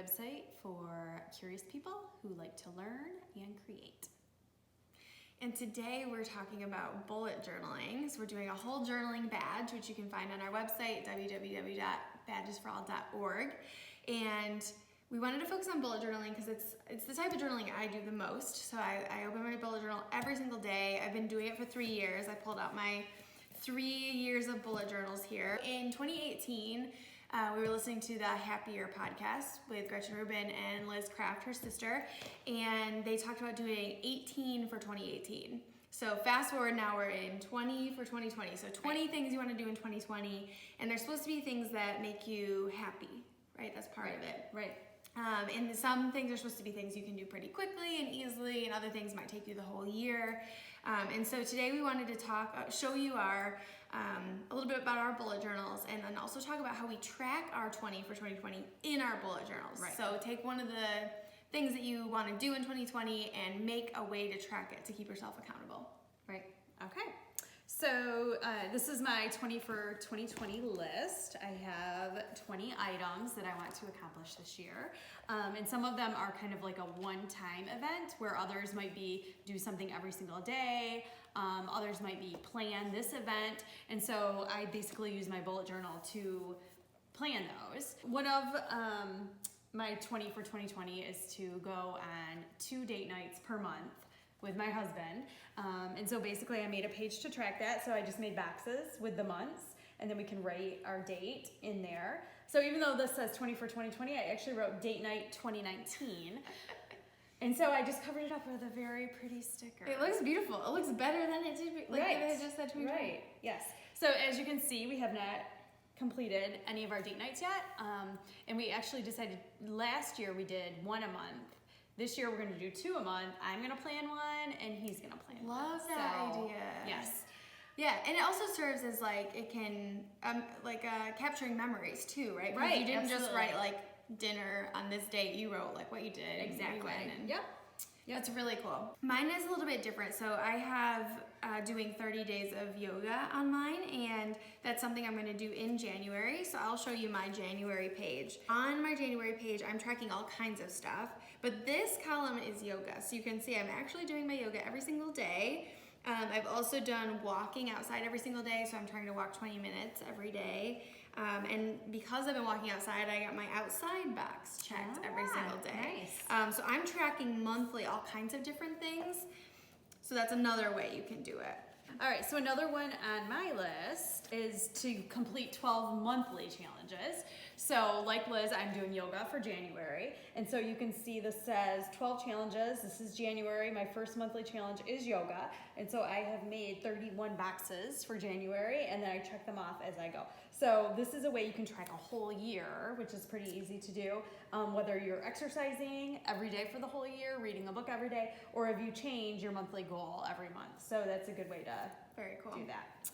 website for curious people who like to learn and create. And today we're talking about bullet journaling. So we're doing a whole journaling badge, which you can find on our website, www.badgesforall.org. And we wanted to focus on bullet journaling because it's the type of journaling I do the most. So I open my bullet journal every single day. I've been doing it for 3 years. I pulled out my 3 years of bullet journals here. In 2018, we were listening to the Happier podcast with Gretchen Rubin and Liz Kraft, her sister, and they talked about doing 18 for 2018. So fast forward, now we're in 20 for 2020. So 20 things you want to do in 2020, and they're supposed to be things that make you happy, right? That's part of it. Right. And some things are supposed to be things you can do pretty quickly and easily, and other things might take you the whole year. And so today we wanted to show you a little bit about our bullet journals, and then also talk about how we track our 20 for 2020 in our bullet journals. Right. So take one of the things that you want to do in 2020 and make a way to track it to keep yourself accountable. Right. Okay. So this is my 20 for 2020 list. I have 20 items that I want to accomplish this year. And some of them are kind of like a one-time event, where others might be do something every single day. Others might be plan this event. And so I basically use my bullet journal to plan those. One of my 20 for 2020 is to go on 2 date nights per month with my husband. And so basically I made a page to track that. So I just made boxes with the months, and then we can write our date in there. So even though this says 20 for 2020, I actually wrote date night 2019. And so I just covered it up with a very pretty sticker. It looks beautiful. It looks better than it did, like right. if it had just said 2020. Right, yes. So as you can see, we have not completed any of our date nights yet. And we actually decided last year we did 1 a month. This year we're going to do 2 a month. I'm going to plan one, and he's going to plan one. Love that idea. Yes. Yeah, and it also serves as it can capturing memories too, right? Right. You didn't just absolutely. write dinner on this date. You wrote what you did. Exactly. Yep. That's really cool. Mine is a little bit different. So I have doing 30 days of yoga on mine, and that's something I'm going to do in January. So I'll show you my January page. On my January page, I'm tracking all kinds of stuff, but this column is yoga. So you can see I'm actually doing my yoga every single day. I've also done walking outside every single day, so I'm trying to walk 20 minutes every day. And because I've been walking outside, I got my outside box checked every single day. Nice. So I'm tracking monthly all kinds of different things. So that's another way you can do it. All right, so another one on my list is to complete 12 monthly challenges. So like Liz, I'm doing yoga for January. And so you can see this says 12 challenges. This is January. My first monthly challenge is yoga. And so I have made 31 boxes for January, and then I check them off as I go. So this is a way you can track a whole year, which is pretty easy to do. Whether you're exercising every day for the whole year, reading a book every day, or if you change your monthly goal every month. So that's a good way to Very cool. do that.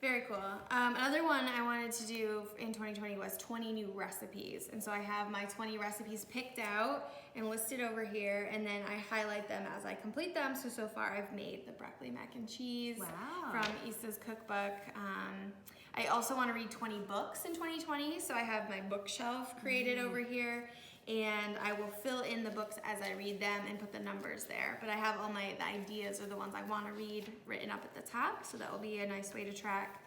Very cool. Another one I wanted to do in 2020 was 20 new recipes. And so I have my 20 recipes picked out and listed over here, and then I highlight them as I complete them. So far I've made the broccoli mac and cheese from Issa's cookbook. I also want to read 20 books in 2020. So I have my bookshelf created over here, and I will fill in the books as I read them and put the numbers there. But I have all the ideas or the ones I want to read written up at the top, so that will be a nice way to track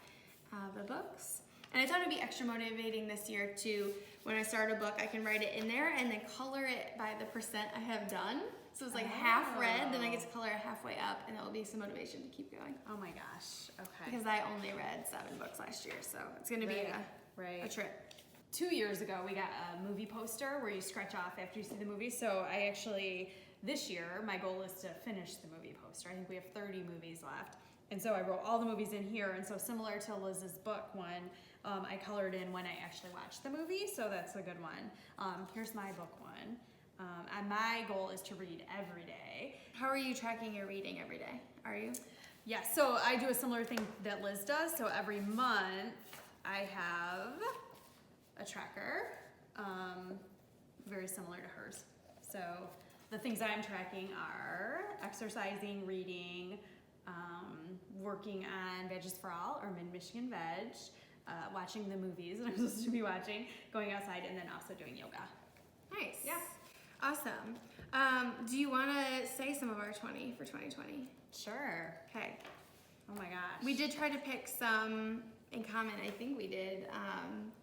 the books. And I thought it'd be extra motivating this year to, when I start a book, I can write it in there and then color it by the percent I have done. So it's half read, then I get to color it halfway up, and that will be some motivation to keep going. Oh my gosh, okay. Because I only read 7 books last year, so it's going to be a trip. 2 years ago, we got a movie poster where you scratch off after you see the movie. So I actually, this year, my goal is to finish the movie poster. I think we have 30 movies left. And so I wrote all the movies in here. And so similar to Liz's book one, I colored in when I actually watched the movie. So that's a good one. Here's my book one. And my goal is to read every day. How are you tracking your reading every day? Are you? Yes, so I do a similar thing that Liz does. So every month I have a tracker, very similar to hers. So the things I'm tracking are exercising, reading, working on Badges for All or Mid-Michigan Veg, watching the movies that I'm supposed to be watching, going outside, and then also doing yoga. Nice. Yeah. Awesome. Do you want to say some of our 20 for 2020? Sure. Okay. Oh my gosh. We did try to pick some in common. I think we did,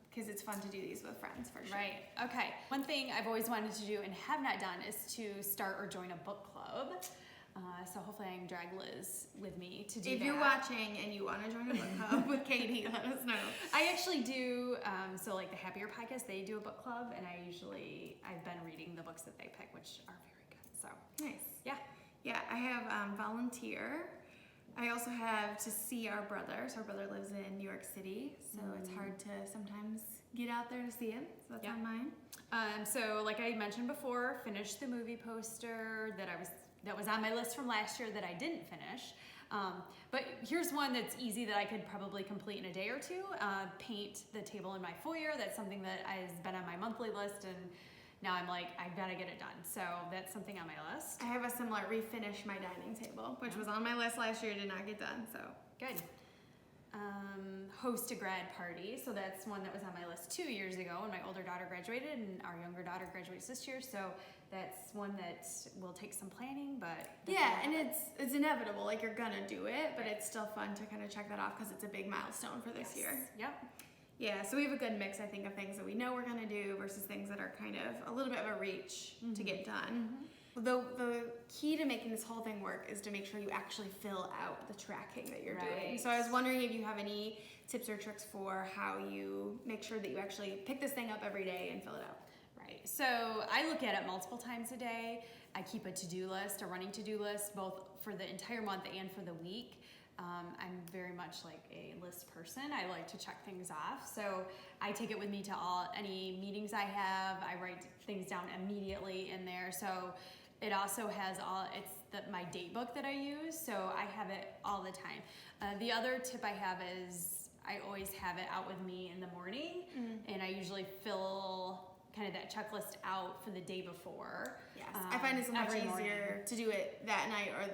because it's fun to do these with friends for sure. Right. Okay. One thing I've always wanted to do and have not done is to start or join a book club. So hopefully I can drag Liz with me to do that. If you're watching and you want to join a book club with Katie, let us know. I actually do, so like the Happier podcast, they do a book club, and I've been reading the books that they pick, which are very good. So Nice. yeah. Yeah, I have volunteer. I also have to see our brother. So our brother lives in New York City, so it's hard to sometimes get out there to see him. So that's on mine. So like I mentioned before, finish the movie poster that was on my list from last year that I didn't finish. But here's one that's easy that I could probably complete in a day or two. Paint the table in my foyer. That's something that has been on my monthly list, and now I'm like, I've got to get it done. So that's something on my list. I have a similar refinish my dining table, which was on my list last year, did not get done. So Good. Host a grad party. So that's one that was on my list 2 years ago when my older daughter graduated, and our younger daughter graduates this year. So that's one that will take some planning, but yeah, and it's inevitable. Like you're gonna do it, but it's still fun to kind of check that off because it's a big milestone for this year. Yep. Yeah, so we have a good mix, I think, of things that we know we're gonna do versus things that are kind of a little bit of a reach to get done. The key to making this whole thing work is to make sure you actually fill out the tracking that you're doing. So I was wondering if you have any tips or tricks for how you make sure that you actually pick this thing up every day and fill it out. Right. So I look at it multiple times a day. I keep a to-do list, a running to-do list, both for the entire month and for the week. I'm very much like a list person. I like to check things off. So I take it with me to any meetings I have. I write things down immediately in there. So it also has my date book that I use. So I have it all the time. The other tip I have is I always have it out with me in the morning, and I usually fill kind of that checklist out for the day before. Yes, I find it's much easier to do it that night or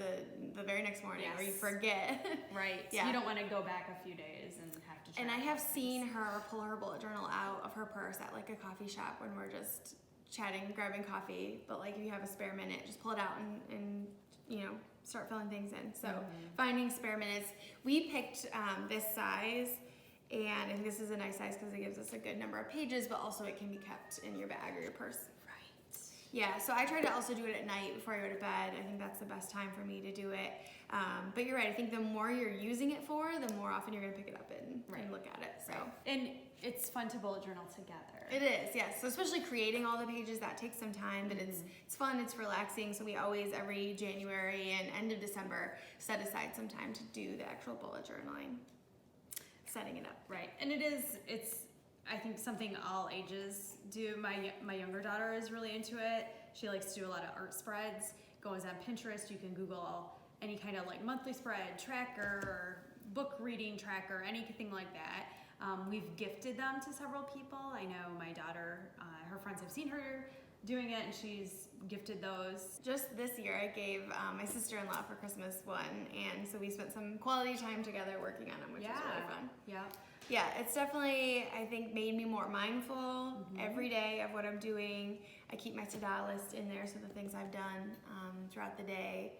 the very next morning, or you forget. Right. Yeah. So you don't want to go back a few days and have to. And I have seen her pull her bullet journal out of her purse at like a coffee shop when we're just chatting, grabbing coffee. But like if you have a spare minute, just pull it out and start filling things in. So finding spare minutes. We picked this size. And I think this is a nice size because it gives us a good number of pages, but also it can be kept in your bag or your purse. Right. Yeah, so I try to also do it at night before I go to bed. I think that's the best time for me to do it. But you're right. I think the more you're using it for, the more often you're going to pick it up and look at it. So And it's fun to bullet journal together. It is, yes. So especially creating all the pages, that takes some time, but it's fun, it's relaxing. So we always, every January and end of December, set aside some time to do the actual bullet journaling. Setting it up. Right. And it's I think something all ages do. My younger daughter is really into it. She likes to do a lot of art spreads, goes on Pinterest. You can Google any kind of like monthly spread tracker or book reading tracker, anything like that. We've gifted them to several people. I know my daughter, her friends have seen her doing it, and she's gifted those. Just this year, I gave my sister-in-law for Christmas one, and so we spent some quality time together working on them, which was really fun. Yeah. Yeah, it's definitely, I think, made me more mindful every day of what I'm doing. I keep my to-do list in there, so the things I've done throughout the day,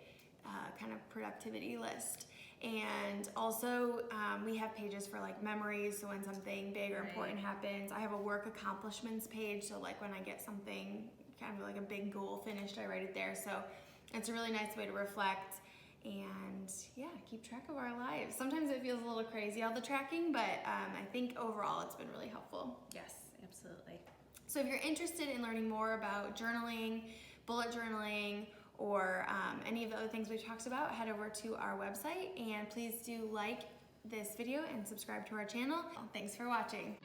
kind of productivity list. And also, we have pages for like memories, so when something big or important happens. I have a work accomplishments page, so like when I get something, kind of like a big goal finished, I write it there. So it's a really nice way to reflect and keep track of our lives. Sometimes it feels a little crazy, all the tracking, but I think overall it's been really helpful. Yes, absolutely. So if you're interested in learning more about journaling, bullet journaling, or any of the other things we've talked about, head over to our website, and please do like this video and subscribe to our channel. Thanks for watching.